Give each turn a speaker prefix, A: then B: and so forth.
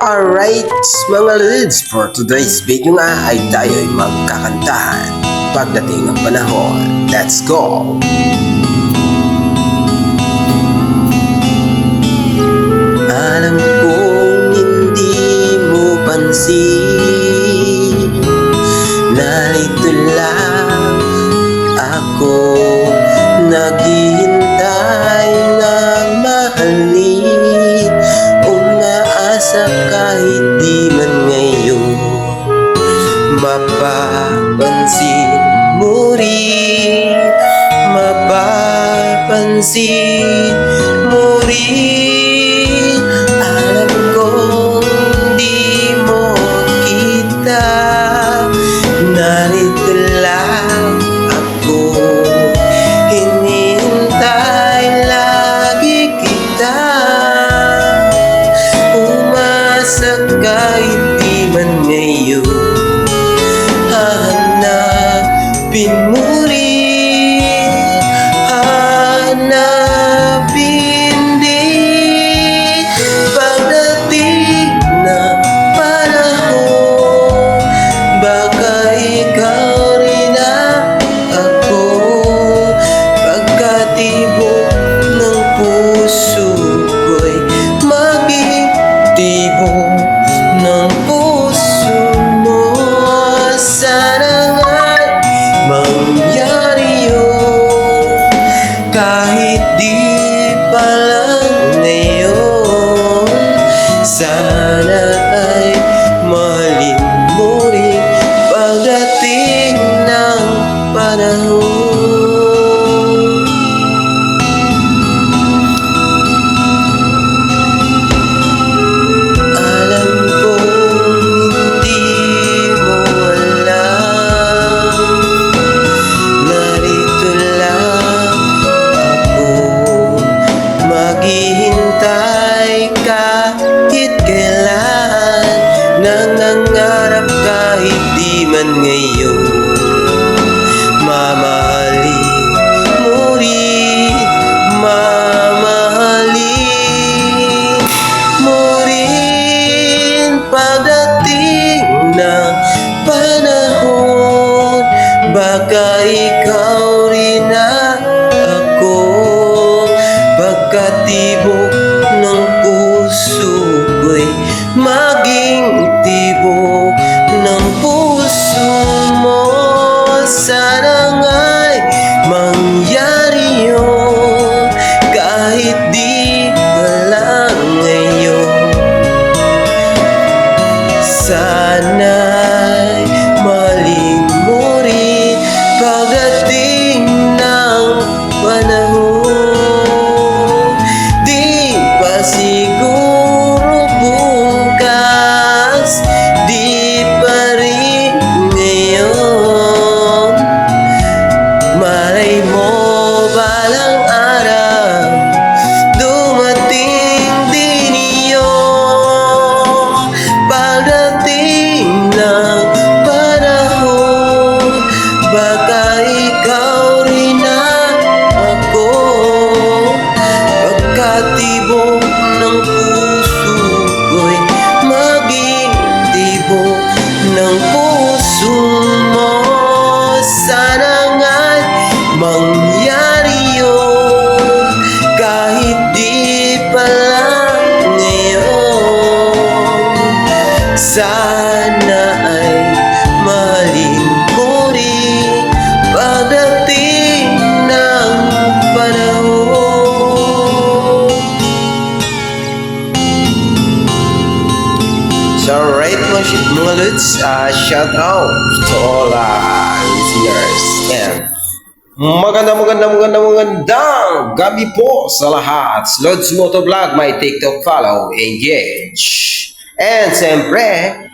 A: Alright mga Lods, for today's video nga ay tayo'y magkakantahan pagdating ng panahon. Let's go! Alam kong hindi mo pansin, narito lang ako naghihintay ng mahalin, umaasa kahit di man ngayon mapapansin mo rin, mapapansin mo rin. Alam ko di mo kita, narito lang ako hinihintay, lagi kita umasa kahit di man ngayon hahanapin mo rin, hanapin din pagdating ng panahon. Baka ikaw rin ako, pagkatibok ng puso ko'y maging tibok ng puso mo. Sana nga'y mangyari yun, kahit di pa lang ngayon. Sana ay mahalin mo rin pagdating ng panahon. Alam kong hindi mo alam, narito lang ako maghihintay kahit kailan, nangangarap kahit di man ngayon mamahalin mo rin, mamahalin mo rin pagdating ng panahon. Baka ikaw rin ako, pagkatibok ng puso ko'y maging tibok ng puso mo. Sana nga'y mangyari yun, kahit di pa lang ngayon. Sana'y mahalin mo rin pagdating ng panahon. Di pa siguro bukas, di pa rin ngayon. Malay mo balang araw dumating din iyon, pagdating ng panahon. Baka ikaw rin ako, pagkatibok ng puso ko'y maging tibok ng puso mo. Sana nga'y mangyari yun, kahit di pa lang ngayon. Sana ay mahalin mo rin pagdating ng panahon. So alright mga Lods, shout out to all listeners and magandang gabi po sa lahat. Lods Motovlog, my TikTok follow, engage. And siyempre